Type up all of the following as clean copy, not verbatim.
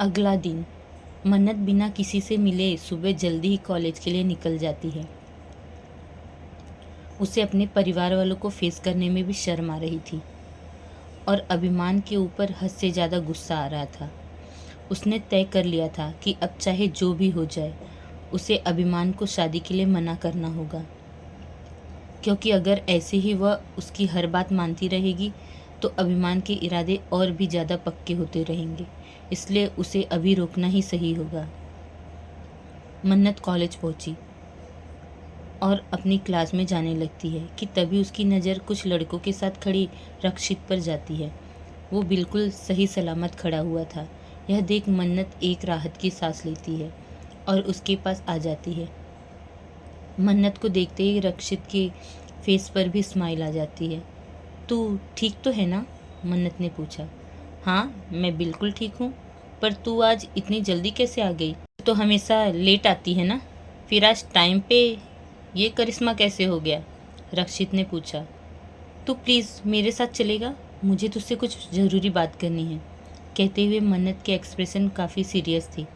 अगला दिन। मन्नत बिना किसी से मिले सुबह जल्दी ही कॉलेज के लिए निकल जाती है। उसे अपने परिवार वालों को फेस करने में भी शर्म आ रही थी और अभिमान के ऊपर हद से ज़्यादा गुस्सा आ रहा था। उसने तय कर लिया था कि अब चाहे जो भी हो जाए उसे अभिमान को शादी के लिए मना करना होगा, क्योंकि अगर ऐसे ही वह उसकी हर बात मानती रहेगी तो अभिमान के इरादे और भी ज़्यादा पक्के होते रहेंगे। इसलिए उसे अभी रोकना ही सही होगा। मन्नत कॉलेज पहुंची और अपनी क्लास में जाने लगती है कि तभी उसकी नज़र कुछ लड़कों के साथ खड़ी रक्षित पर जाती है। वो बिल्कुल सही सलामत खड़ा हुआ था। यह देख मन्नत एक राहत की सांस लेती है और उसके पास आ जाती है। मन्नत को देखते ही रक्षित के फेस पर भी स्माइल आ जाती है। तू ठीक तो है ना? मन्नत ने पूछा। हाँ, मैं बिल्कुल ठीक हूँ, पर तू आज इतनी जल्दी कैसे आ गई? तो हमेशा लेट आती है ना, फिर आज टाइम पे ये करिश्मा कैसे हो गया? रक्षित ने पूछा। तू प्लीज़ मेरे साथ चलेगा? मुझे तुझसे कुछ ज़रूरी बात करनी है। कहते हुए मन्नत के एक्सप्रेशन काफ़ी सीरियस थी।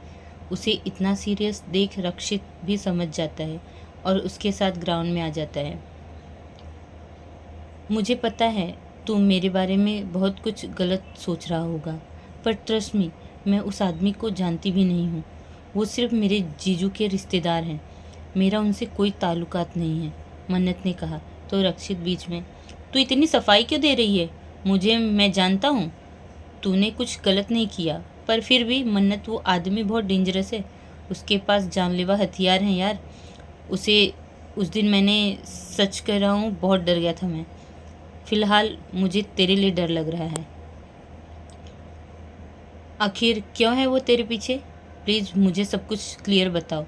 उसे इतना सीरियस देख रक्षित भी समझ जाता है और उसके साथ ग्राउंड में आ जाता है। मुझे पता है तू मेरे बारे में बहुत कुछ गलत सोच रहा होगा, पर ट्रस्ट मी, मैं उस आदमी को जानती भी नहीं हूँ। वो सिर्फ मेरे जीजू के रिश्तेदार हैं। मेरा उनसे कोई ताल्लुकात नहीं है, मन्नत ने कहा। तो रक्षित बीच में, तू इतनी सफाई क्यों दे रही है? मैं जानता हूँ तूने कुछ गलत नहीं किया, पर फिर भी मन्नत, वो आदमी बहुत डेंजरस है। उसके पास जानलेवा हथियार हैं यार। उसे उस दिन मैंने, सच कह रहा हूँ, बहुत डर गया था मैं। फिलहाल मुझे तेरे लिए डर लग रहा है। आखिर क्यों है वो तेरे पीछे? प्लीज़ मुझे सब कुछ क्लियर बताओ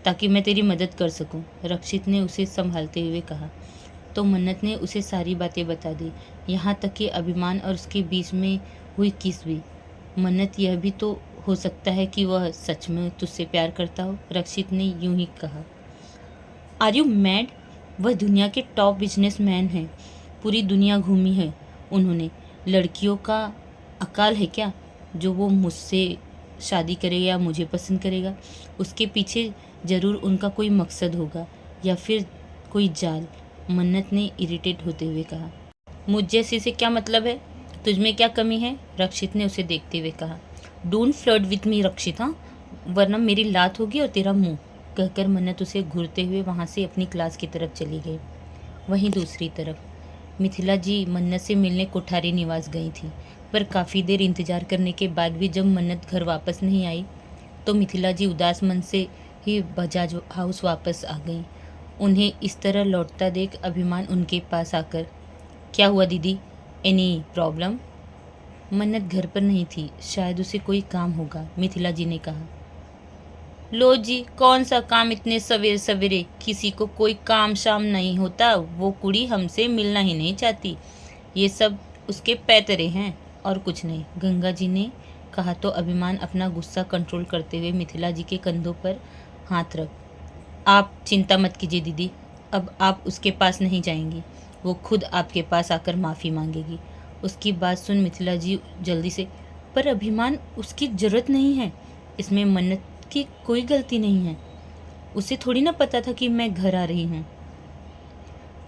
ताकि मैं तेरी मदद कर सकूं, रक्षित ने उसे संभालते हुए कहा। तो मन्नत ने उसे सारी बातें बता दी, यहाँ तक कि अभिमान और उसके बीच में हुई किस भी। मन्नत, यह भी तो हो सकता है कि वह सच में तुझसे प्यार करता हो, रक्षित ने यूं ही कहा। Are you mad? वह दुनिया के टॉप बिजनेसमैन हैं। पूरी दुनिया घूमी है उन्होंने। लड़कियों का अकाल है क्या जो वो मुझसे शादी करेगा या मुझे पसंद करेगा? उसके पीछे ज़रूर उनका कोई मकसद होगा या फिर कोई जाल, मन्नत ने इरिटेट होते हुए कहा। मुझ जैसी से क्या मतलब है? तुझमें क्या कमी है? रक्षित ने उसे देखते हुए कहा। डोंट फ्लर्ट विथ मी रक्षित, हाँ, वरना मेरी लात होगी और तेरा मुंह, कहकर मन्नत उसे घूरते हुए वहाँ से अपनी क्लास की तरफ चली गई। वहीं दूसरी तरफ मिथिला जी मन्नत से मिलने कोठारी निवास गई थी, पर काफ़ी देर इंतजार करने के बाद भी जब मन्नत घर वापस नहीं आई तो मिथिला जी उदास मन से ही बजाज हाउस वापस आ गई। उन्हें इस तरह लौटता देख अभिमान उनके पास आकर, क्या हुआ दीदी, एनी प्रॉब्लम? मन्नत घर पर नहीं थी, शायद उसे कोई काम होगा, मिथिला जी ने कहा। लो जी, कौन सा काम इतने सवेरे सवेरे? किसी को कोई काम शाम नहीं होता। वो कुड़ी हमसे मिलना ही नहीं चाहती। ये सब उसके पैतरे हैं और कुछ नहीं, गंगा जी ने कहा। तो अभिमान अपना गुस्सा कंट्रोल करते हुए मिथिला जी के कंधों पर हाथ रख, आप चिंता मत कीजिए दीदी, अब आप उसके पास नहीं जाएंगी। वो खुद आपके पास आकर माफ़ी मांगेगी। उसकी बात सुन मिथिला जी जल्दी से, पर अभिमान, उसकी ज़रूरत नहीं है, इसमें मन्नत की कोई गलती नहीं है। उसे थोड़ी ना पता था कि मैं घर आ रही हूँ।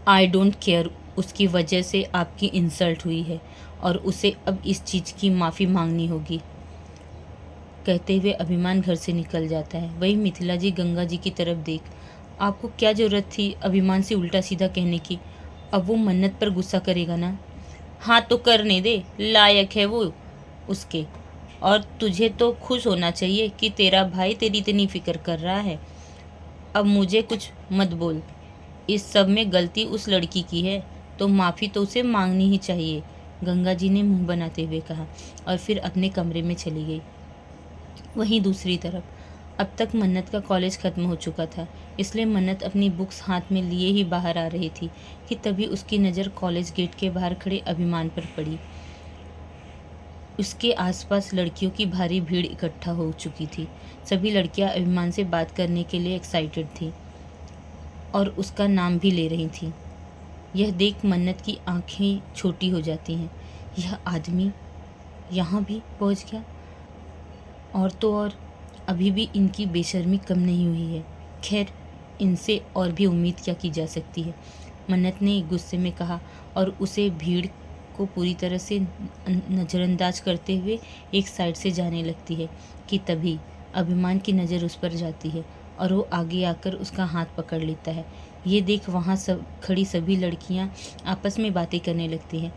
आई डोंट केयर, उसकी वजह से आपकी इंसल्ट हुई है और उसे अब इस चीज़ की माफ़ी मांगनी होगी, कहते हुए अभिमान घर से निकल जाता है। वही मिथिला जी गंगा जी की तरफ देख, आपको क्या ज़रूरत थी अभिमान से उल्टा सीधा कहने की? अब वो मन्नत पर गुस्सा करेगा ना? हाँ तो करने दे, लायक है वो उसके। और तुझे तो खुश होना चाहिए कि तेरा भाई तेरी इतनी फिक्र कर रहा है। अब मुझे कुछ मत बोल, इस सब में गलती उस लड़की की है तो माफ़ी तो उसे मांगनी ही चाहिए, गंगा जी ने मुंह बनाते हुए कहा और फिर अपने कमरे में चली गई। वहीं दूसरी तरफ अब तक मन्नत का कॉलेज ख़त्म हो चुका था, इसलिए मन्नत अपनी बुक्स हाथ में लिए ही बाहर आ रही थी कि तभी उसकी नज़र कॉलेज गेट के बाहर खड़े अभिमान पर पड़ी। उसके आसपास लड़कियों की भारी भीड़ इकट्ठा हो चुकी थी। सभी लड़कियां अभिमान से बात करने के लिए एक्साइटेड थी और उसका नाम भी ले रही थी। यह देख मन्नत की आंखें छोटी हो जाती हैं। यह आदमी यहाँ भी पहुँच गया। और तो और अभी भी इनकी बेशर्मी कम नहीं हुई है। खैर, इनसे और भी उम्मीद क्या की जा सकती है, मन्नत ने गुस्से में कहा और उसे भीड़ को पूरी तरह से नज़रअंदाज करते हुए एक साइड से जाने लगती है कि तभी अभिमान की नज़र उस पर जाती है और वो आगे आकर उसका हाथ पकड़ लेता है। ये देख वहाँ सब खड़ी सभी लड़कियाँ आपस में बातें करने लगती हैं।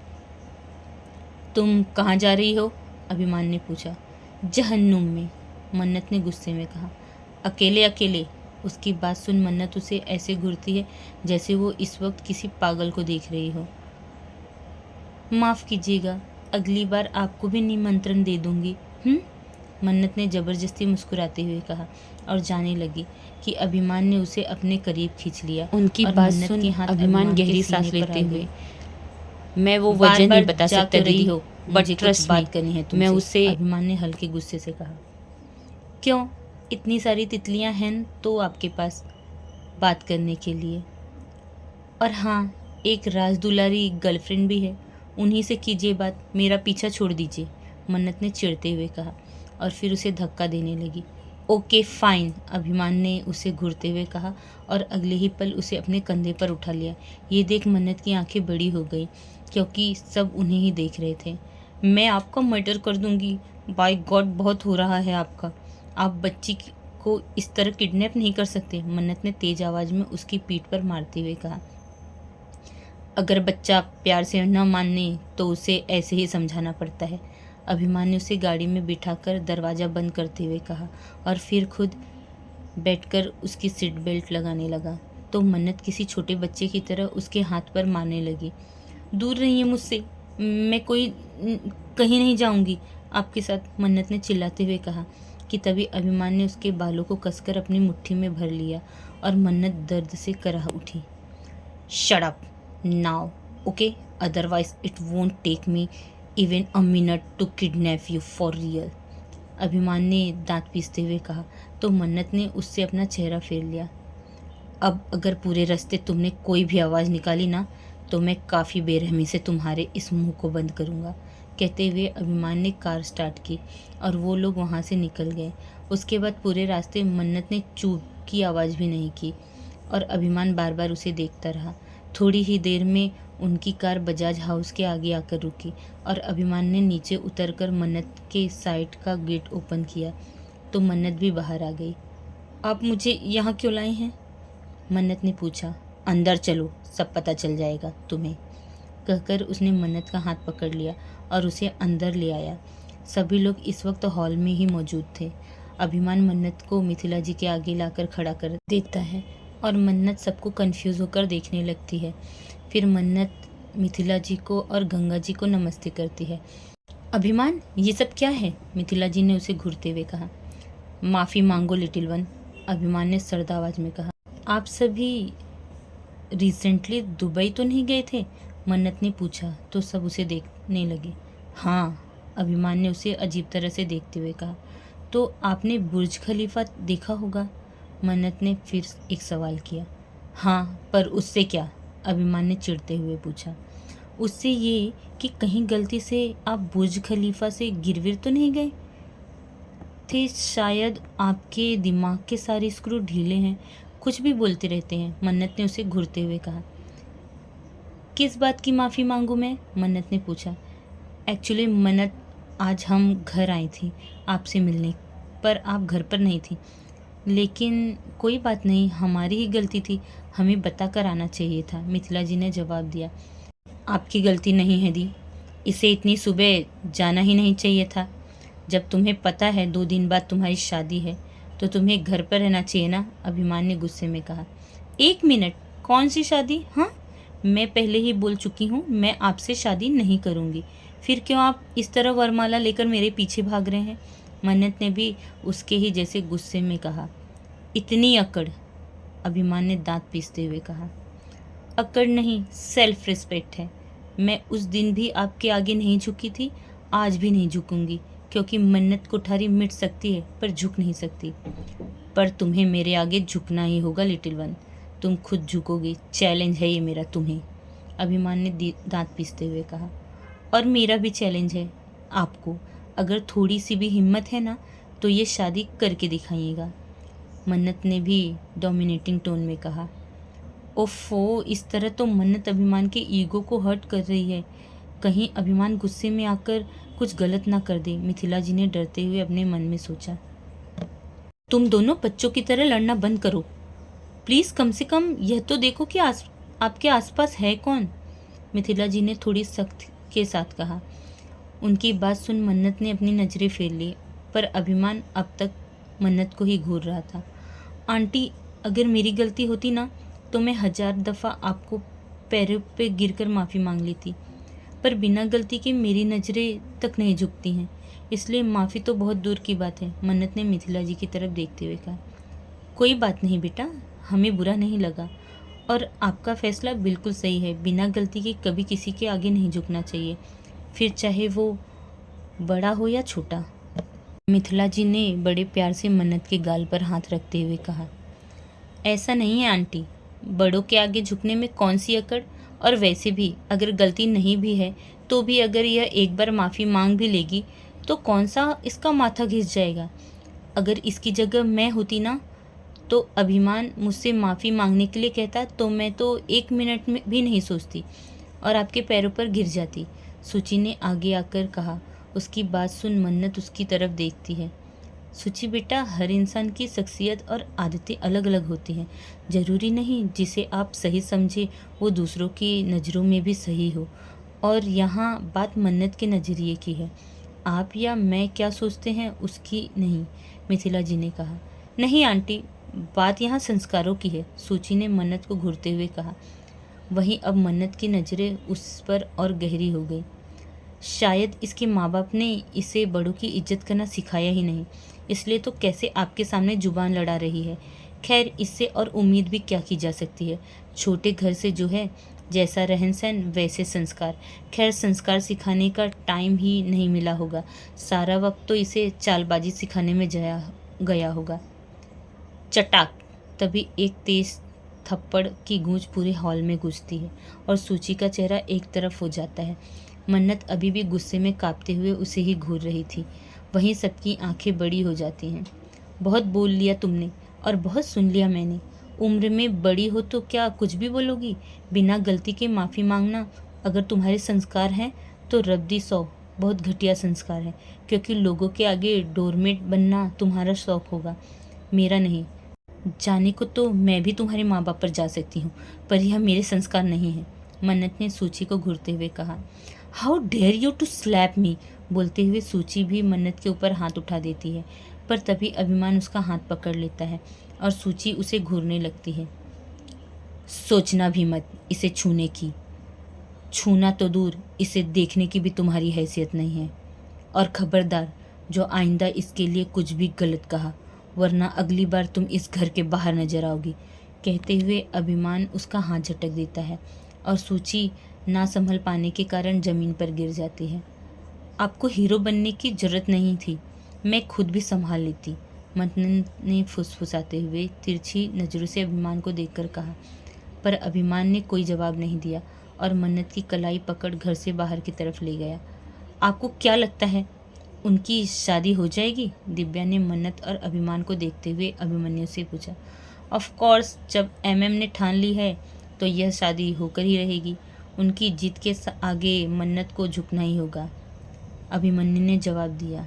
तुम कहाँ जा रही हो? अभिमान ने पूछा। जहन्नुम में, मन्नत ने गुस्से में कहा। अकेले अकेले? उसकी बात सुन मन्नत उसे ऐसे घूरती है जैसे वो इस वक्त किसी पागल को देख रही हो। माफ़ कीजिएगा, अगली बार आपको भी निमंत्रण दे दूंगी। मन्नत ने ज़बरदस्ती मुस्कुराते हुए कहा और जाने लगी कि अभिमान ने उसे अपने करीब खींच लिया। उनकी बात सुन अभिमान गहरी सांस लेते हुए, मैं वो वजह नहीं बता सकता दीदी हो, बट ट्रस्ट बात करनी है तुमसे। मैं उससे, अभिमान ने हल्के गुस्से से कहा। क्यों? इतनी सारी तितलियां हैं तो आपके पास बात करने के लिए। और हाँ, एक राजदुलारी गर्लफ्रेंड भी है, उन्हीं से कीजिए बात, मेरा पीछा छोड़ दीजिए, मन्नत ने चिढ़ते हुए कहा और फिर उसे धक्का देने लगी। ओके फाइन, अभिमान ने उसे घूरते हुए कहा और अगले ही पल उसे अपने कंधे पर उठा लिया। ये देख मन्नत की आंखें बड़ी हो गई क्योंकि सब उन्हें ही देख रहे थे। मैं आपका मर्डर कर दूंगी, बाय गॉड बहुत हो रहा है आपका, आप बच्ची को इस तरह किडनैप नहीं कर सकते, मन्नत ने तेज आवाज़ में उसकी पीठ पर मारते हुए कहा। अगर बच्चा प्यार से न माने तो उसे ऐसे ही समझाना पड़ता है, अभिमान ने उसे गाड़ी में बिठाकर दरवाज़ा बंद करते हुए कहा और फिर खुद बैठकर उसकी सीट बेल्ट लगाने लगा। तो मन्नत किसी छोटे बच्चे की तरह उसके हाथ पर मारने लगी। दूर रहिए मुझसे, मैं कहीं नहीं जाऊंगी आपके साथ, मन्नत ने चिल्लाते हुए कहा कि तभी अभिमान ने उसके बालों को कसकर अपनी मुट्ठी में भर लिया और मन्नत दर्द से कराह उठी। Shut up now, okay, otherwise it won't take me even a minute to kidnap you for real, Abhiman ने दांत पीसते हुए कहा। तो मन्नत ने उससे अपना चेहरा फेर लिया। अब अगर पूरे रास्ते तुमने कोई भी आवाज़ निकाली ना तो मैं काफ़ी बेरहमी से तुम्हारे इस मुंह को बंद करूँगा, कहते हुए अभिमान ने कार स्टार्ट की और वो लोग वहाँ से निकल गए। उसके बाद पूरे रास्ते मन्नत ने चूप की आवाज़ भी नहीं की और अभिमान बार बार उसे देखता रहा। थोड़ी ही देर में उनकी कार बजाज हाउस के आगे आकर रुकी और अभिमान ने नीचे उतरकर मन्नत के साइड का गेट ओपन किया तो मन्नत भी बाहर आ गई। आप मुझे यहाँ क्यों लाए हैं? मन्नत ने पूछा। अंदर चलो, सब पता चल जाएगा तुम्हें, कहकर उसने मन्नत का हाथ पकड़ लिया और उसे अंदर ले आया। सभी लोग इस वक्त हॉल में ही मौजूद थे। अभिमान मन्नत को मिथिला जी के आगे लाकर खड़ा कर देता है और मन्नत सबको कंफ्यूज होकर देखने लगती है। फिर मन्नत मिथिला जी को और गंगा जी को नमस्ते करती है। अभिमान, ये सब क्या है? मिथिला जी ने उसे घूरते हुए कहा। माफ़ी मांगो लिटिल वन, अभिमान ने सर्द आवाज़ में कहा। आप सभी रिसेंटली दुबई तो नहीं गए थे? मन्नत ने पूछा तो सब उसे देखने लगे। हाँ, अभिमान ने उसे अजीब तरह से देखते हुए कहा। तो आपने बुर्ज खलीफा देखा होगा? मन्नत ने फिर एक सवाल किया। हाँ, पर उससे क्या? अभिमान ने चिढ़ते हुए पूछा। उससे ये कि कहीं गलती से आप बुर्ज खलीफा से गिरविर तो नहीं गए थे? शायद आपके दिमाग के सारे स्क्रू ढीले हैं, कुछ भी बोलते रहते हैं, मन्नत ने उसे घूरते हुए कहा। किस बात की माफ़ी मांगूं मैं? मन्नत ने पूछा। एक्चुअली मन्नत, आज हम घर आई थी आपसे मिलने, पर आप घर पर नहीं थी। लेकिन कोई बात नहीं, हमारी ही गलती थी, हमें बता कर आना चाहिए था, मिथिला जी ने जवाब दिया। आपकी गलती नहीं है दी, इसे इतनी सुबह जाना ही नहीं चाहिए था। जब तुम्हें पता है 2 दिन बाद तुम्हारी शादी है तो तुम्हें घर पर रहना चाहिए ना, अभिमान ने गुस्से में कहा। 1 मिनट, कौन सी शादी? हाँ, मैं पहले ही बोल चुकी हूँ, मैं आपसे शादी नहीं करूँगी, फिर क्यों आप इस तरह वरमाला लेकर मेरे पीछे भाग रहे हैं? मन्नत ने भी उसके ही जैसे गुस्से में कहा। इतनी अकड़, अभिमान ने दांत पीसते हुए कहा। अकड़ नहीं, सेल्फ रिस्पेक्ट है। मैं उस दिन भी आपके आगे नहीं झुकी थी, आज भी नहीं झुकूंगी, क्योंकि मन्नत कोठारी मिट सकती है पर झुक नहीं सकती। पर तुम्हें मेरे आगे झुकना ही होगा लिटिल वन, तुम खुद झुकोगी, चैलेंज है ये मेरा तुम्हें, अभिमान ने दांत पीसते हुए कहा। और मेरा भी चैलेंज है आपको, अगर थोड़ी सी भी हिम्मत है ना तो ये शादी करके दिखाइएगा। मन्नत ने भी डोमिनेटिंग टोन में कहा। ओफो, इस तरह तो मन्नत अभिमान के ईगो को हर्ट कर रही है। कहीं अभिमान गुस्से में आकर कुछ गलत ना कर दे, मिथिला जी ने डरते हुए अपने मन में सोचा। तुम दोनों बच्चों की तरह लड़ना बंद करो प्लीज़, कम से कम यह तो देखो कि आपके आसपास है कौन, मिथिला जी ने थोड़ी सख्त के साथ कहा। उनकी बात सुन मन्नत ने अपनी नज़रें फेर ली, पर अभिमान अब तक मन्नत को ही घूर रहा था। आंटी, अगर मेरी गलती होती ना तो मैं 1000 दफ़ा आपको पैरों पे गिरकर माफ़ी मांग लेती, पर बिना गलती के मेरी नज़रें तक नहीं झुकती हैं, इसलिए माफ़ी तो बहुत दूर की बात है, मन्नत ने मिथिला जी की तरफ देखते हुए कहा। कोई बात नहीं बेटा, हमें बुरा नहीं लगा और आपका फैसला बिल्कुल सही है। बिना गलती के कभी किसी के आगे नहीं झुकना चाहिए, फिर चाहे वो बड़ा हो या छोटा, मिथिला जी ने बड़े प्यार से मन्नत के गाल पर हाथ रखते हुए कहा। ऐसा नहीं है आंटी, बड़ों के आगे झुकने में कौन सी अकड़, और वैसे भी अगर गलती नहीं भी है तो भी अगर यह एक बार माफ़ी मांग भी लेगी तो कौन सा इसका माथा घिस जाएगा। अगर इसकी जगह मैं होती ना तो अभिमान मुझसे माफ़ी मांगने के लिए कहता तो मैं तो 1 मिनट में भी नहीं सोचती और आपके पैरों पर गिर जाती, सुचि ने आगे आकर कहा। उसकी बात सुन मन्नत उसकी तरफ देखती है। सुचि बेटा, हर इंसान की शख्सियत और आदतें अलग अलग होती हैं, ज़रूरी नहीं जिसे आप सही समझे वो दूसरों की नज़रों में भी सही हो, और यहाँ बात मन्नत के नज़रिए की है, आप या मैं क्या सोचते हैं उसकी नहीं, मिथिला जी ने कहा। नहीं आंटी, बात यहाँ संस्कारों की है, सुचि ने मन्नत को घूरते हुए कहा। वहीं अब मन्नत की नज़रें उस पर और गहरी हो गई। शायद इसके माँ बाप ने इसे बड़ों की इज्जत करना सिखाया ही नहीं, इसलिए तो कैसे आपके सामने जुबान लड़ा रही है। खैर, इससे और उम्मीद भी क्या की जा सकती है, छोटे घर से जो है, जैसा रहन सहन वैसे संस्कार। खैर, संस्कार सिखाने का टाइम ही नहीं मिला होगा, सारा वक्त तो इसे चालबाजी सिखाने में गया होगा। चटाक, तभी एक तेज थप्पड़ की गूंज पूरे हॉल में गूंजती है और सूची का चेहरा एक तरफ हो जाता है। मन्नत अभी भी गुस्से में कांपते हुए उसे ही घूर रही थी। वहीं सबकी आंखें बड़ी हो जाती हैं। बहुत बोल लिया तुमने और बहुत सुन लिया मैंने। उम्र में बड़ी हो तो क्या कुछ भी बोलोगी? बिना गलती के माफ़ी मांगना अगर तुम्हारे संस्कार हैं तो रद्दी 100 बहुत घटिया संस्कार है, क्योंकि लोगों के आगे डोरमेट बनना तुम्हारा शौक होगा, मेरा नहीं। जाने को तो मैं भी तुम्हारे माँ बाप पर जा सकती हूँ, पर यह मेरे संस्कार नहीं है, मन्नत ने सूची को घूरते हुए कहा। How dare you to slap me, बोलते हुए सूची भी मन्नत के ऊपर हाथ उठा देती है, पर तभी अभिमान उसका हाथ पकड़ लेता है और सूची उसे घूरने लगती है। सोचना भी मत इसे छूने की, छूना तो दूर, इसे देखने की भी तुम्हारी हैसियत नहीं है, और खबरदार जो आइंदा इसके लिए कुछ भी गलत कहा, वरना अगली बार तुम इस घर के बाहर नजर आओगी। कहते हुए अभिमान उसका हाथ झटक देता है और सूची ना संभल पाने के कारण ज़मीन पर गिर जाती है। आपको हीरो बनने की ज़रूरत नहीं थी, मैं खुद भी संभाल लेती, मन्नत ने फुसफुसाते हुए तिरछी नज़रों से अभिमान को देखकर कहा। पर अभिमान ने कोई जवाब नहीं दिया और मन्नत की कलाई पकड़ घर से बाहर की तरफ ले गया। आपको क्या लगता है उनकी शादी हो जाएगी? दिव्या ने मन्नत और अभिमान को देखते हुए अभिमन्यु से पूछा। ऑफ कोर्स, जब एमएम ने ठान ली है तो यह शादी होकर ही रहेगी, उनकी जिद के आगे मन्नत को झुकना ही होगा, अभिमन्यु ने जवाब दिया।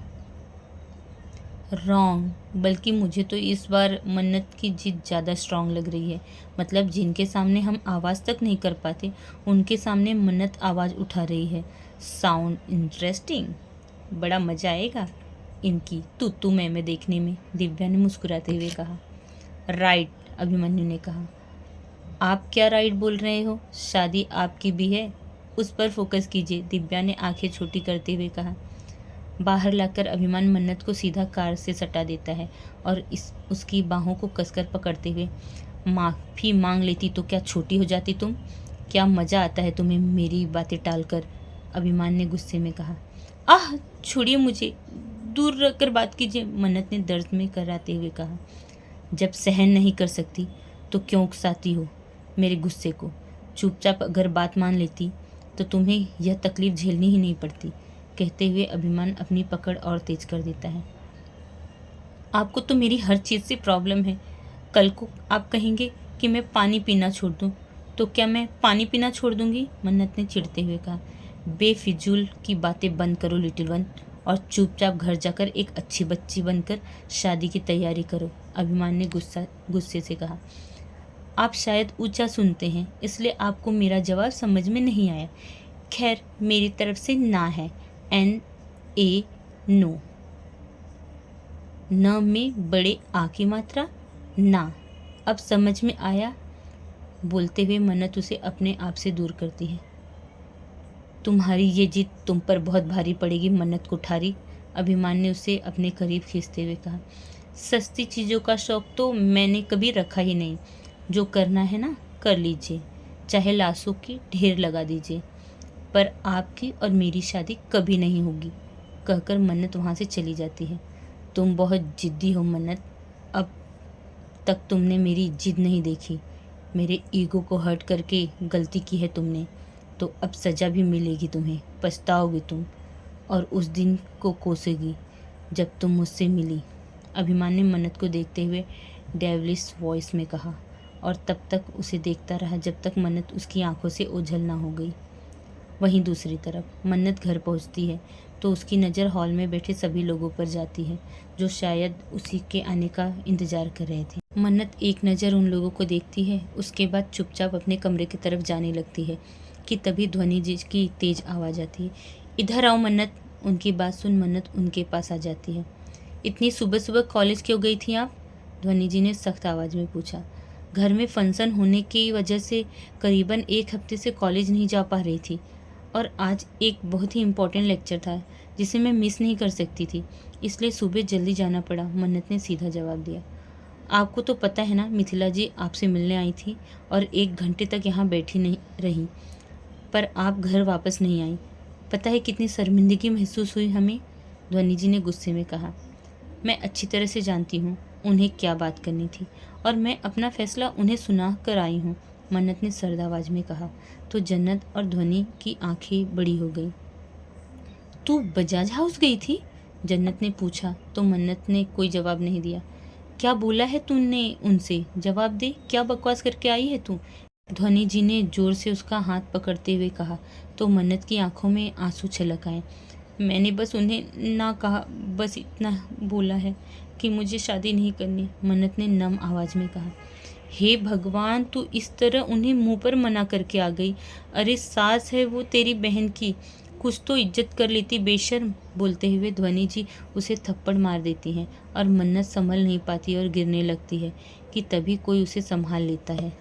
रॉन्ग, बल्कि मुझे तो इस बार मन्नत की जिद ज़्यादा स्ट्रांग लग रही है। मतलब जिनके सामने हम आवाज़ तक नहीं कर पाते उनके सामने मन्नत आवाज़ उठा रही है। साउंड इंटरेस्टिंग, बड़ा मज़ा आएगा इनकी तू मैं देखने में, दिव्या ने मुस्कुराते हुए कहा। राइट, अभिमन्यु ने कहा। आप क्या राइट बोल रहे हो? शादी आपकी भी है, उस पर फोकस कीजिए, दिव्या ने आंखें छोटी करते हुए कहा। बाहर लाकर अभिमान मन्नत को सीधा कार से सटा देता है और उसकी बाहों को कसकर पकड़ते हुए, माफ़ी मांग लेती तो क्या छोटी हो जाती तुम? क्या मज़ा आता है तुम्हें मेरी बातें टालकर, अभिमान ने गुस्से में कहा। आह, छोड़िए मुझे, दूर रखकर बात कीजिए, मन्नत ने दर्द में कराते हुए कहा। जब सहन नहीं कर सकती तो क्यों उकसाती हो मेरे गुस्से को? चुपचाप अगर बात मान लेती तो तुम्हें यह तकलीफ़ झेलनी ही नहीं पड़ती, कहते हुए अभिमान अपनी पकड़ और तेज कर देता है। आपको तो मेरी हर चीज़ से प्रॉब्लम है। कल को आप कहेंगे कि मैं पानी पीना छोड़ दूँ, तो क्या मैं पानी पीना छोड़ दूँगी? मन्नत ने चिढ़ते हुए कहा। बेफिजूल की बातें बंद करो लिटिल वन, और चुपचाप घर जाकर एक अच्छी बच्ची बनकर शादी की तैयारी करो, अभिमान ने गुस्से से कहा। आप शायद ऊंचा सुनते हैं, इसलिए आपको मेरा जवाब समझ में नहीं आया। खैर, मेरी तरफ से ना है, NA, नो। न में बड़े आ की मात्रा, ना। अब समझ में आया? बोलते हुए मन्नत उसे अपने आप से दूर करती है। तुम्हारी ये जिद तुम पर बहुत भारी पड़ेगी मन्नत कुठारी, अभिमान ने उसे अपने करीब खींचते हुए कहा। सस्ती चीज़ों का शौक तो मैंने कभी रखा ही नहीं। जो करना है ना, कर लीजिए, चाहे लाशों की ढेर लगा दीजिए, पर आपकी और मेरी शादी कभी नहीं होगी, कहकर मन्नत वहाँ से चली जाती है। तुम बहुत जिद्दी हो मन्नत, अब तक तुमने मेरी जिद नहीं देखी। मेरे ईगो को हर्ट करके गलती की है तुमने, तो अब सज़ा भी मिलेगी तुम्हें, पछताओगी तुम, और उस दिन को कोसेगी जब तुम मुझसे मिली, अभिमान ने मन्नत को देखते हुए डेविलिश वॉइस में कहा, और तब तक उसे देखता रहा जब तक मन्नत उसकी आंखों से ओझल ना हो गई। वहीं दूसरी तरफ मन्नत घर पहुंचती है तो उसकी नज़र हॉल में बैठे सभी लोगों पर जाती है जो शायद उसी के आने का इंतज़ार कर रहे थे। मन्नत एक नज़र उन लोगों को देखती है, उसके बाद चुपचाप अपने कमरे की तरफ जाने लगती है कि तभी ध्वनि जी की तेज़ आवाज़ आती है। इधर आओ मन्नत। उनकी बात सुन मन्नत उनके पास आ जाती है। इतनी सुबह सुबह कॉलेज क्यों गई थी आप? ध्वनि जी ने सख्त आवाज़ में पूछा। घर में फंक्शन होने की वजह से करीबन 1 हफ्ते से कॉलेज नहीं जा पा रही थी, और आज एक बहुत ही इम्पोर्टेंट लेक्चर था जिसे मैं मिस नहीं कर सकती थी, इसलिए सुबह जल्दी जाना पड़ा, मन्नत ने सीधा जवाब दिया। आपको तो पता है ना, मिथिला जी आपसे मिलने आई थी और 1 घंटे तक यहाँ बैठी नहीं रही, पर आप घर वापस नहीं आई। पता है कितनी शर्मिंदगी महसूस हुई हमें, ध्वनि जी ने गुस्से में कहा। मैं अच्छी तरह से जानती हूँ उन्हें क्या बात करनी थी, और मैं अपना फैसला उन्हें सुना कर आई हूँ, मन्नत ने सर्द आवाज़ में कहा। तो जन्नत और ध्वनि की आंखें बड़ी हो गई। तू बजाज हाउस गई थी? जन्नत ने पूछा तो मन्नत ने कोई जवाब नहीं दिया। क्या बोला है तूने उनसे? जवाब दे, क्या बकवास करके आई है तू? ध्वनि जी ने जोर से उसका हाथ पकड़ते हुए कहा तो मन्नत की आंखों में आंसू छलक आए। मैंने बस उन्हें ना कहा, बस इतना बोला है कि मुझे शादी नहीं करनी, मन्नत ने नम आवाज़ में कहा। हे भगवान, तू इस तरह उन्हें मुंह पर मना करके आ गई। अरे सास है वो तेरी बहन की, कुछ तो इज्जत कर लेती बेशर्म। बोलते हुए ध्वनि जी उसे थप्पड़ मार देती हैं और मन्नत संभल नहीं पाती और गिरने लगती है कि तभी कोई उसे संभाल लेता है।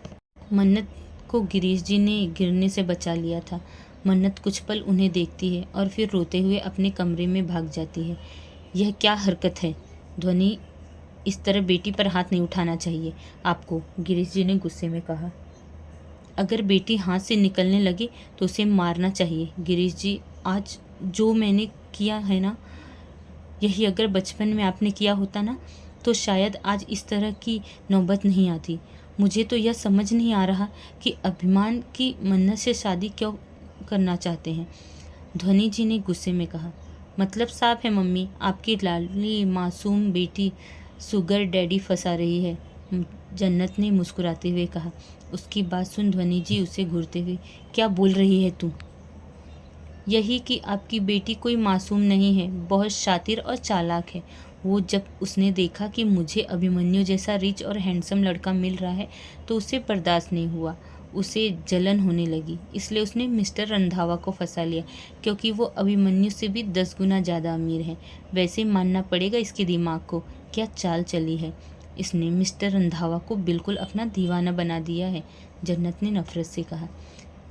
मन्नत को गिरीश जी ने गिरने से बचा लिया था। मन्नत कुछ पल उन्हें देखती है और फिर रोते हुए अपने कमरे में भाग जाती है। यह क्या हरकत है ध्वनि, इस तरह बेटी पर हाथ नहीं उठाना चाहिए आपको, गिरीश जी ने गुस्से में कहा। अगर बेटी हाथ से निकलने लगे तो उसे मारना चाहिए गिरीश जी। आज जो मैंने किया है ना, यही अगर बचपन में आपने किया होता ना, तो शायद आज इस तरह की नौबत नहीं आती। मुझे तो यह समझ नहीं आ रहा कि अभिमान की मन्नत से शादी क्यों करना चाहते हैं, ध्वनि जी ने गुस्से में कहा। मतलब साफ है मम्मी, आपकी लाडली मासूम बेटी सुगर डैडी फंसा रही है, जन्नत ने मुस्कुराते हुए कहा। उसकी बात सुन ध्वनि जी उसे घूरते हुए, क्या बोल रही है तू? यही कि आपकी बेटी कोई मासूम नहीं है, बहुत शातिर और चालाक है। वो जब उसने देखा कि मुझे अभिमन्यु जैसा रिच और हैंडसम लड़का मिल रहा है तो उसे बर्दाश्त नहीं हुआ, उसे जलन होने लगी, इसलिए उसने मिस्टर रंधावा को फंसा लिया, क्योंकि वो अभिमन्यु से भी 10 गुना ज़्यादा अमीर है। वैसे मानना पड़ेगा इसके दिमाग को, क्या चाल चली है। इसने मिस्टर रंधावा को बिल्कुल अपना दीवाना बना दिया है, जन्नत ने नफरत से कहा।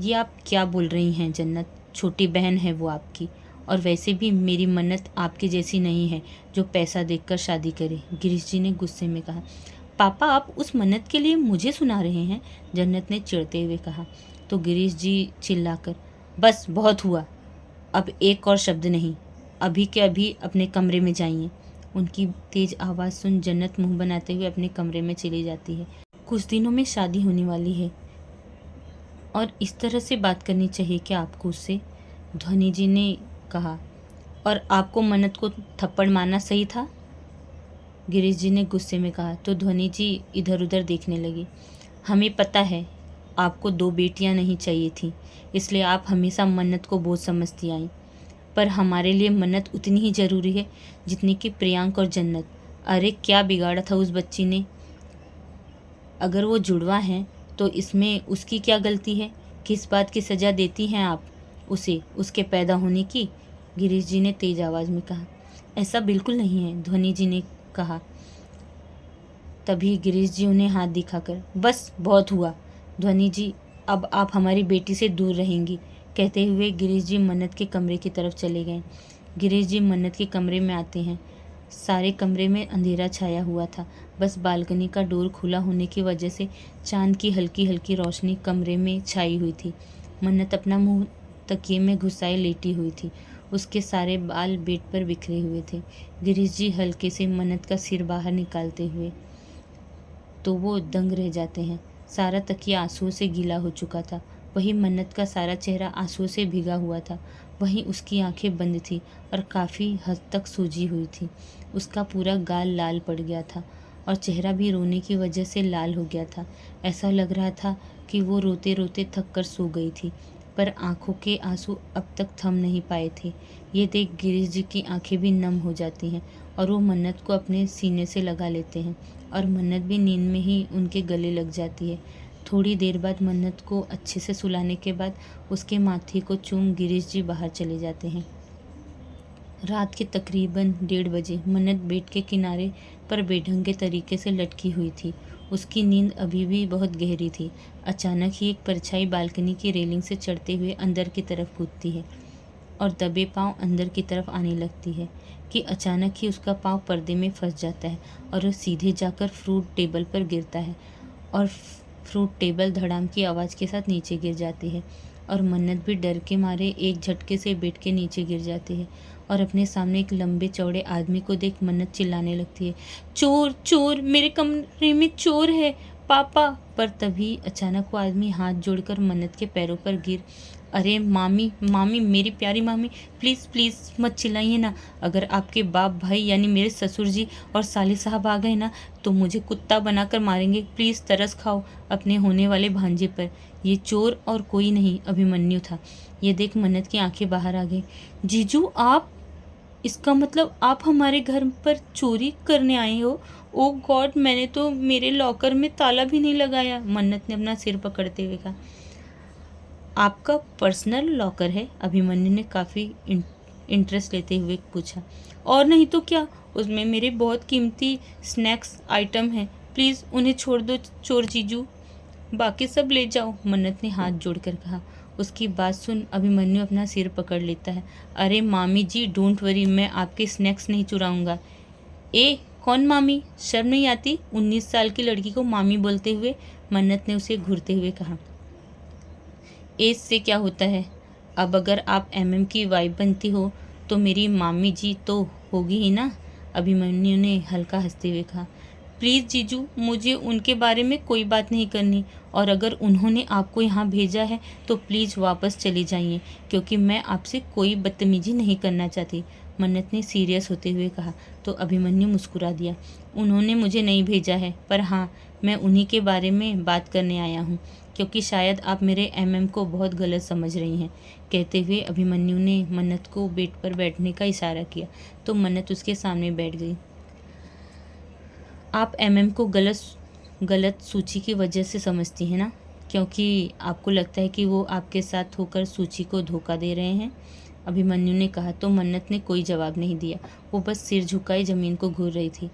ये आप क्या बोल रही हैं जन्नत, छोटी बहन है वो आपकी, और वैसे भी मेरी मन्नत आपकी जैसी नहीं है जो पैसा देखकर शादी करे, गिरीश जी ने गुस्से में कहा। पापा, आप उस मन्नत के लिए मुझे सुना रहे हैं, जन्नत ने चिढ़ते हुए कहा। तो गिरीश जी चिल्लाकर, बस बहुत हुआ, अब एक और शब्द नहीं, अभी के अभी अपने कमरे में जाइए। उनकी तेज आवाज़ सुन जन्नत मुंह बनाते हुए अपने कमरे में चली जाती है। कुछ दिनों में शादी होने वाली है और इस तरह से बात करनी चाहिए क्या आपको उससे, ध्वनि जी ने कहा। और आपको मन्नत को थप्पड़ मारना सही था? गिरीश जी ने गुस्से में कहा तो ध्वनि जी इधर उधर देखने लगी। हमें पता है आपको 2 बेटियां नहीं चाहिए थी, इसलिए आप हमेशा मन्नत को बोझ समझती आई, पर हमारे लिए मन्नत उतनी ही ज़रूरी है जितनी कि प्रियांक और जन्नत। अरे क्या बिगाड़ा था उस बच्ची ने? अगर वो जुड़वा हैं तो इसमें उसकी क्या गलती है? किस बात की सज़ा देती हैं आप उसे उसके पैदा होने की? गिरीश जी ने तेज आवाज़ में कहा। ऐसा बिल्कुल नहीं है, ध्वनि जी ने कहा। तभी गिरीश जी उन्हें हाथ दिखाकर, बस बहुत हुआ ध्वनि जी, अब आप हमारी बेटी से दूर रहेंगी, कहते हुए गिरीश जी मन्नत के कमरे की तरफ चले गए। गिरीश जी मन्नत के कमरे में आते हैं। सारे कमरे में अंधेरा छाया हुआ था, बस बालकनी का डोर खुला होने की वजह से चांद की हल्की हल्की रोशनी कमरे में छाई हुई थी। मन्नत अपना मुंह तकिए में घुसाए लेटी हुई थी। उसके सारे बाल बेड पर बिखरे हुए थे। गिरीश जी हल्के से मन्नत का सिर बाहर निकालते हुए तो वो दंग रह जाते हैं। सारा तकिया आंसुओं से गीला हो चुका था। वहीं मन्नत का सारा चेहरा आंसुओं से भीगा हुआ था। वहीं उसकी आंखें बंद थी और काफ़ी हद तक सूजी हुई थी। उसका पूरा गाल लाल पड़ गया था और चेहरा भी रोने की वजह से लाल हो गया था। ऐसा लग रहा था कि वो रोते रोते थक कर सो गई थी, पर आंखों के आंसू अब तक थम नहीं पाए थे। ये देख गिरीश जी की आंखें भी नम हो जाती हैं और वो मन्नत को अपने सीने से लगा लेते हैं और मन्नत भी नींद में ही उनके गले लग जाती है। थोड़ी देर बाद मन्नत को अच्छे से सुलाने के बाद उसके माथे को चूम गिरीश जी बाहर चले जाते हैं। रात के तकरीबन 1:30 बजे मन्नत बेड के किनारे पर बेढंगे तरीके से लटकी हुई थी। उसकी नींद अभी भी बहुत गहरी थी। अचानक ही एक परछाई बालकनी की रेलिंग से चढ़ते हुए अंदर की तरफ कूदती है और दबे पांव अंदर की तरफ आने लगती है कि अचानक ही उसका पांव पर्दे में फंस जाता है और वो सीधे जाकर फ्रूट टेबल पर गिरता है और फ्रूट टेबल धड़ाम की आवाज़ के साथ नीचे गिर जाती है और मन्नत भी डर के मारे एक झटके से बेड के नीचे गिर जाती है और अपने सामने एक लंबे चौड़े आदमी को देख मन्नत चिल्लाने लगती है, चोर चोर, मेरे कमरे में चोर है पापा। पर तभी अचानक वो आदमी हाथ जोड़कर मन्नत के पैरों पर गिर, अरे मामी मामी, मेरी प्यारी मामी, प्लीज़ प्लीज़ मत चिल्लाइए ना। अगर आपके बाप भाई यानी मेरे ससुर जी और साले साहब आ गए ना तो मुझे कुत्ता बनाकर मारेंगे। प्लीज़ तरस खाओ अपने होने वाले भांजे पर। ये चोर और कोई नहीं अभिमन्यु था। ये देख मन्नत की आंखें बाहर आ गई। जीजू आप, इसका मतलब आप हमारे घर पर चोरी करने आए हो? ओ गॉड, मैंने तो मेरे लॉकर में ताला भी नहीं लगाया। मन्नत ने अपना सिर पकड़ते हुए कहा। आपका पर्सनल लॉकर है? अभिमन्यु ने काफ़ी इंटरेस्ट लेते हुए पूछा। और नहीं तो क्या, उसमें मेरे बहुत कीमती स्नैक्स आइटम हैं। प्लीज़ उन्हें छोड़ दो चोर जीजू, बाकी सब ले जाओ, मन्नत ने हाथ जोड़कर कहा। उसकी बात सुन अभिमन्यु अपना सिर पकड़ लेता है। अरे मामी जी डोंट वरी, मैं आपके स्नैक्स नहीं चुराऊंगा। ए कौन मामी, शर्म नहीं आती 19 साल की लड़की को मामी बोलते हुए? मन्नत ने उसे घूरते हुए कहा। एज से क्या होता है, अब अगर आप एमएम की वाइफ बनती हो तो मेरी मामी जी तो होगी ही ना, अभिमन्यु ने हल्का हंसते हुए कहा। प्लीज़ जीजू, मुझे उनके बारे में कोई बात नहीं करनी, और अगर उन्होंने आपको यहाँ भेजा है तो प्लीज़ वापस चले जाइए, क्योंकि मैं आपसे कोई बदतमीजी नहीं करना चाहती, मन्नत ने सीरियस होते हुए कहा। तो अभिमन्यु मुस्कुरा दिया। उन्होंने मुझे नहीं भेजा है, पर हाँ मैं उन्हीं के बारे में बात करने आया हूँ, क्योंकि शायद आप मेरे एमएम को बहुत गलत समझ रही हैं। कहते हुए अभिमन्यु ने मन्नत को बेड पर बैठने का इशारा किया तो मन्नत उसके सामने बैठ गई। आप एमएम को गलत सूची की वजह से समझती हैं ना, क्योंकि आपको लगता है कि वो आपके साथ होकर सूची को धोखा दे रहे हैं, अभिमन्यु ने कहा। तो मन्नत ने कोई जवाब नहीं दिया, वो बस सिर झुकाए ज़मीन को घूर रही थी।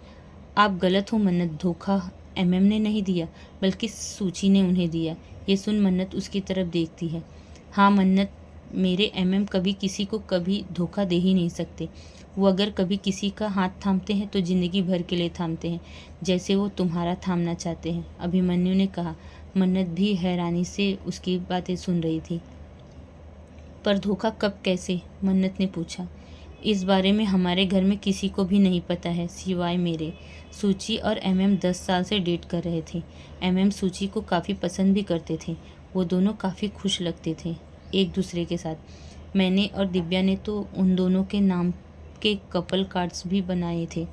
आप गलत हो मन्नत, धोखा एमएम ने नहीं दिया बल्कि सूची ने उन्हें दिया। ये सुन मन्नत उसकी तरफ देखती है। हाँ मन्नत, मेरे एमएम कभी किसी को कभी धोखा दे ही नहीं सकते। वो अगर कभी किसी का हाथ थामते हैं तो ज़िंदगी भर के लिए थामते हैं, जैसे वो तुम्हारा थामना चाहते हैं, अभिमन्यु ने कहा। मन्नत भी हैरानी से उसकी बातें सुन रही थी। पर धोखा कब कैसे, मन्नत ने पूछा। इस बारे में हमारे घर में किसी को भी नहीं पता है सिवाय मेरे। सूची और एमएम 10 साल से डेट कर रहे थे। एमएम सूची को काफ़ी पसंद भी करते थे। वो दोनों काफ़ी खुश लगते थे एक दूसरे के साथ। मैंने और दिव्या ने तो उन दोनों के नाम के कपल कार्ड्स भी बनाए थे।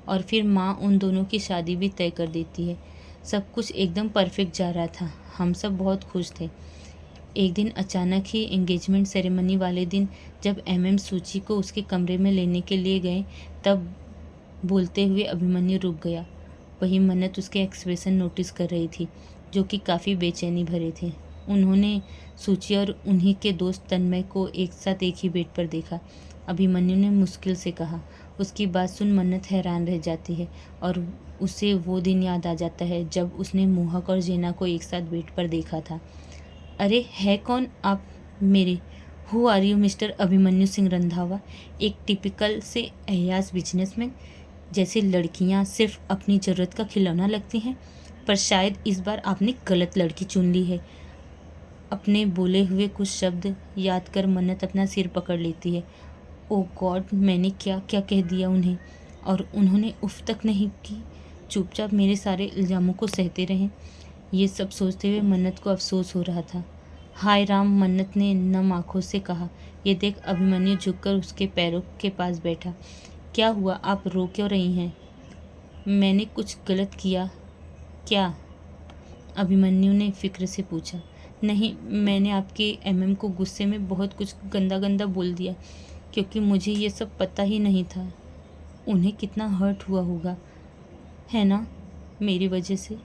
और फिर माँ उन दोनों की शादी भी तय कर देती है। सब कुछ एकदम परफेक्ट जा रहा था, हम सब बहुत खुश थे। एक दिन अचानक ही एंगेजमेंट सेरेमनी वाले दिन जब MM सूची को उसके कमरे में लेने के लिए गए, तब बोलते हुए अभिमन्यु रुक गया। वही मन्नत उसके एक्सप्रेशन नोटिस कर रही थी, जो कि काफ़ी बेचैनी भरे थे। उन्होंने सूची और उन्हीं के दोस्त तन्मय को एक साथ एक ही बेड पर देखा। अभिमन्यु ने मुश्किल से कहा। उसकी बात सुन मन्नत हैरान रह जाती है और उसे वो दिन याद आ जाता है जब उसने मोहक और जेना को एक साथ बेड पर देखा था। अरे है कौन आप मेरे? Who are you mister Abhimanyu Singh Randhawa? एक टिपिकल से अयास बिजनेसमैन जैसे लड़कियां सिर्फ अपनी ज़रूरत का खिलौना लगती हैं, पर शायद इस बार आपने गलत लड़की चुन ली है। अपने बोले हुए कुछ शब्द याद कर मन्नत अपना सिर पकड़ लेती है। ओ गॉड, मैंने क्या क्या कह दिया उन्हें? और उन्होंने उफ तक नहीं की, चुपचाप मेरे सारे इल्ज़ामों को सहते रहे। ये सब सोचते हुए मन्नत को अफसोस हो रहा था। हाय राम, मन्नत ने नम आँखों से कहा। ये देख अभिमन्यु झुककर उसके पैरों के पास बैठा। क्या हुआ, आप रो क्यों रही हैं? मैंने कुछ गलत किया क्या? अभिमन्यु ने फिक्र से पूछा। नहीं, मैंने आपके MM को गुस्से में बहुत कुछ गंदा गंदा बोल दिया, क्योंकि मुझे ये सब पता ही नहीं था। उन्हें कितना हर्ट हुआ होगा, है ना, मेरी वजह से?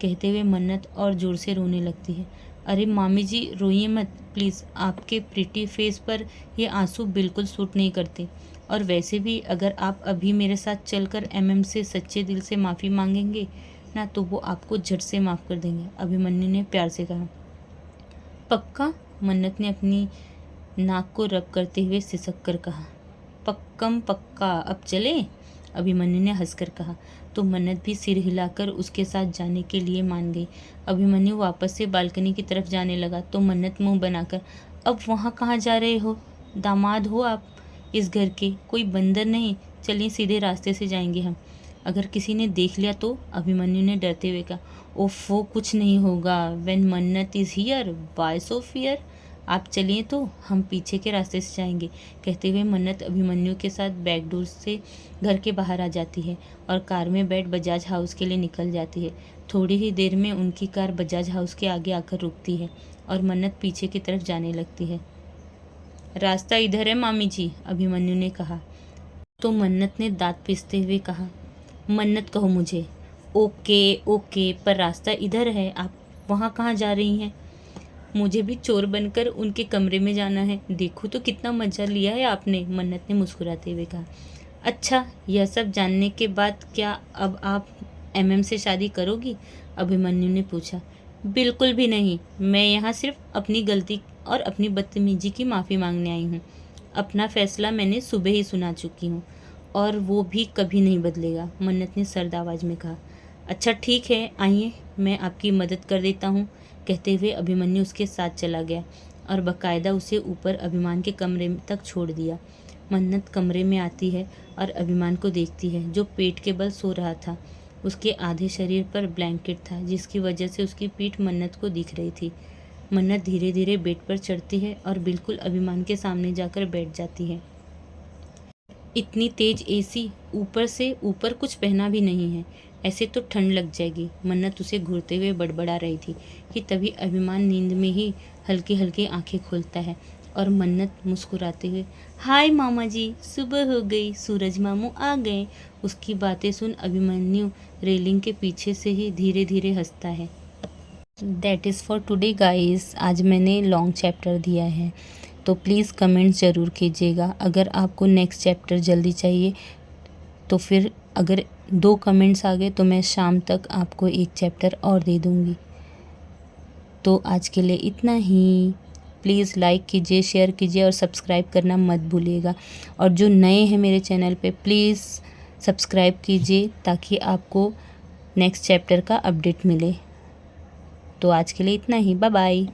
कहते हुए मन्नत और ज़ोर से रोने लगती है। अरे मामी जी, रोइए मत प्लीज़, आपके प्रिटी फेस पर ये आंसू बिल्कुल सूट नहीं करते। और वैसे भी अगर आप अभी मेरे साथ चलकर MM से सच्चे दिल से माफ़ी मांगेंगे ना, तो वो आपको झट से माफ़ कर देंगे, अभिमन्यु ने प्यार से कहा। पक्का? मन्नत ने अपनी नाक को रब करते हुए सिसक कर कहा। पक्कम पक्का, अब चले? अभिमन्यु ने हंसकर कहा। तो मन्नत भी सिर हिलाकर उसके साथ जाने के लिए मान गई। अभिमन्यु वापस से बालकनी की तरफ जाने लगा तो मन्नत मुंह बनाकर, अब वहाँ कहाँ जा रहे हो? दामाद हो आप इस घर के, कोई बंदर नहीं, चलिए सीधे रास्ते से जाएंगे हम। अगर किसी ने देख लिया तो? अभिमन्यु ने डरते हुए कहा। ओफो, कुछ नहीं होगा। व्हेन मन्नत is here why so fear? आप चलिए तो हम पीछे के रास्ते से जाएंगे। कहते हुए मन्नत अभिमन्यु के साथ बैकडोर से घर के बाहर आ जाती है और कार में बैठ बजाज हाउस के लिए निकल जाती है। थोड़ी ही देर में उनकी कार बजाज हाउस के आगे आकर रुकती है और मन्नत पीछे की तरफ जाने लगती है। रास्ता इधर है मामी जी, अभिमन्यु ने कहा। तो मन्नत ने दांत पीसते हुए कहा, मन्नत कहो मुझे। ओके ओके, पर रास्ता इधर है, आप वहाँ कहाँ जा रही हैं? मुझे भी चोर बनकर उनके कमरे में जाना है। देखो तो कितना मज़ा लिया है आपने, मन्नत ने मुस्कुराते हुए कहा। अच्छा, यह सब जानने के बाद क्या अब आप MM से शादी करोगी? अभिमन्यु ने पूछा। बिल्कुल भी नहीं, मैं यहाँ सिर्फ अपनी गलती और अपनी बदतमीजी की माफ़ी मांगने आई हूँ। अपना फैसला मैंने सुबह ही सुना चुकी हूँ और वो भी कभी नहीं बदलेगा, मन्नत ने सर्द आवाज़ में कहा। अच्छा ठीक है, आइए मैं आपकी मदद कर देता हूँ। कहते हुए अभिमन्यु उसके साथ चला गया और बाकायदा उसे ऊपर अभिमान के कमरे तक छोड़ दिया। मन्नत कमरे में आती है और अभिमान को देखती है, जो पेट के बल सो रहा था। उसके आधे शरीर पर ब्लैंकेट था, जिसकी वजह से उसकी पीठ मन्नत को दिख रही थी। मन्नत धीरे धीरे बेड पर चढ़ती है और बिल्कुल अभिमान के सामने जाकर बैठ जाती है। इतनी तेज AC, ऊपर से ऊपर कुछ पहना भी नहीं है, ऐसे तो ठंड लग जाएगी, मन्नत उसे घूरते हुए बड़बड़ा रही थी कि तभी अभिमान नींद में ही हल्की हल्की आंखें खोलता है और मन्नत मुस्कुराते हुए, हाय मामा जी, सुबह हो गई, सूरज मामू आ गए। उसकी बातें सुन अभिमन्यु रेलिंग के पीछे से ही धीरे धीरे हंसता है। That is for today guys. आज मैंने लॉन्ग चैप्टर दिया है, तो प्लीज़ कमेंट्स ज़रूर कीजिएगा। अगर आपको नेक्स्ट चैप्टर जल्दी चाहिए तो फिर अगर 2 कमेंट्स आ गए तो मैं शाम तक आपको एक चैप्टर और दे दूँगी। तो आज के लिए इतना ही। प्लीज़ लाइक कीजिए, शेयर कीजिए और सब्सक्राइब करना मत भूलिएगा। और जो नए हैं मेरे चैनल पे, प्लीज़ सब्सक्राइब कीजिए ताकि आपको नेक्स्ट चैप्टर का अपडेट मिले। तो आज के लिए इतना ही, बाय बाय।